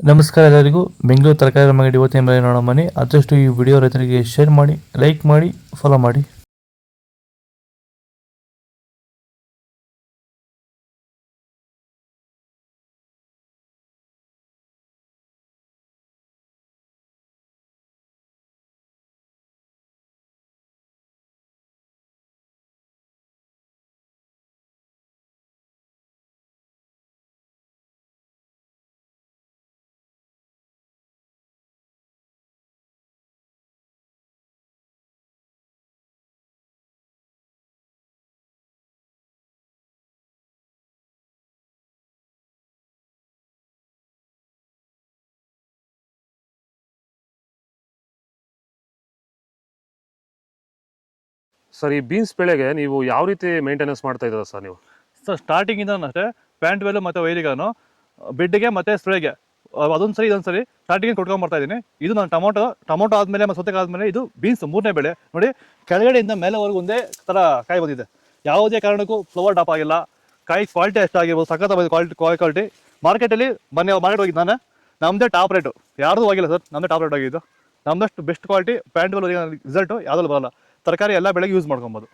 ನಮಸ್ಕಾರ ಎಲ್ಲರಿಗೂ. ಬೆಂಗಳೂರು ತರಕಾರಿ ಮಾರ್ಕೆಟ್ ಇವತ್ತಿನ ಬೆಲೆ ನೋಡೋ ಬನ್ನಿ. ಆದಷ್ಟು ಈ ವಿಡಿಯೋ ರೈತರಿಗೆ ಶೇರ್ ಮಾಡಿ, ಲೈಕ್ ಮಾಡಿ, ಫಾಲೋ ಮಾಡಿ. ಸರ್, ಈ ಬೀನ್ಸ್ ಬೆಳೆಗೆ ನೀವು ಯಾವ ರೀತಿ ಮೇಂಟೆನೆನ್ಸ್ ಮಾಡ್ತಾ ಇದ್ದೀರಾ ಸರ್ ನೀವು? ಸರ್ ಸ್ಟಾರ್ಟಿಂಗಿಂದ ಅಷ್ಟೇ ಪ್ಯಾಂಟ್ ವೆಲ್ ಮತ್ತು ವೈರಿಗಾನು ಬಿಡ್ಡಿಗೆ ಮತ್ತು ಸ್ಪ್ರೇಗೆ ಅದೊಂದು ಸರಿ ಇದೊಂದು ಸರಿ ಸ್ಟಾರ್ಟಿಂಗ್ ಕೊಟ್ಕೊಂಡ್ಬರ್ತಾ ಇದ್ದೀನಿ. ಇದು ನಾನು ಟೊಮೊಟೊ ಆದಮೇಲೆ ಮತ್ತು ಸೌತೆಕಾಯಿ ಆದಮೇಲೆ ಇದು ಬೀನ್ಸ್ ಮೂರನೇ ಬೆಳೆ. ನೋಡಿ, ಕೆಳಗಡೆಯಿಂದ ಮೇಲೆವರೆಗೂ ಒಂದೇ ಥರ ಕಾಯಿ ಬಂದಿದೆ. ಯಾವುದೇ ಕಾರಣಕ್ಕೂ ಫ್ಲವರ್ ಟಾಪ್ ಆಗಿಲ್ಲ. ಕಾಯಿ ಕ್ವಾಲಿಟಿ ಎಷ್ಟಾಗಿರ್ಬೋದು, ಸಖತ್ ಕ್ವಾಲಿಟಿ. ಮಾರ್ಕೆಟಲ್ಲಿ ಮಾರ್ಕೆಟ್ ಹೋಗಿದ್ದು ನಾನು, ನಮ್ಮದೇ ಟಾಪ್ ರೇಟು, ಯಾರ್ದು ಹೋಗಿಲ್ಲ ಸರ್, ನಮ್ಮದೇ ಟಾಪ್ ರೇಟ್ ಆಗಿದ್ದು. ನಮ್ಮದಷ್ಟು best quality pant well result ಯಾವುದಲ್ಲೂ ಬರೋಲ್ಲ. ತರಕಾರಿ ಎಲ್ಲ ಬೆಳೆಗೆ ಯೂಸ್ ಮಾಡ್ಕೊಬೋದು.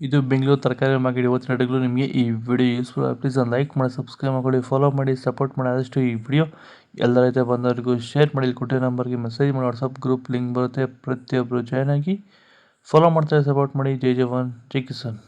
ಇದು ಬೆಂಗಳೂರು ತರಕಾರಿ ಮಾರ್ಕೆಟ್ ಇವತ್ತಿನ ರೇಟ್ಗಳು. ನಿಮಗೆ ಈ ವಿಡಿಯೋ ಯೂಸ್ಫುಲ್ ಪ್ಲೀಸ್ ಒಂದು ಲೈಕ್ ಮಾಡಿ, ಸಬ್ಸ್ಕ್ರೈಬ್ ಮಾಡಿ, ಫಾಲೋ ಮಾಡಿ, ಸಪೋರ್ಟ್ ಮಾಡಿ. ಆದಷ್ಟು ಈ ವಿಡಿಯೋ ಎಲ್ಲ ರೈತ ಬಂದವರಿಗೂ ಶೇರ್ ಮಾಡಿ. ಕೊಟ್ಟಿರೋ ನಂಬರ್ಗೆ ಮೆಸೇಜ್ ಮಾಡಿ, ವಾಟ್ಸಪ್ ಗ್ರೂಪ್ ಲಿಂಕ್ ಬರುತ್ತೆ, ಪ್ರತಿಯೊಬ್ಬರು ಜಾಯ್ನ್ ಆಗಿ ಫಾಲೋ ಮಾಡ್ತಾರೆ, ಸಪೋರ್ಟ್ ಮಾಡಿ. ಜೈ ಜವಾನ್, ಜೈ ಕಿಸಾನ್.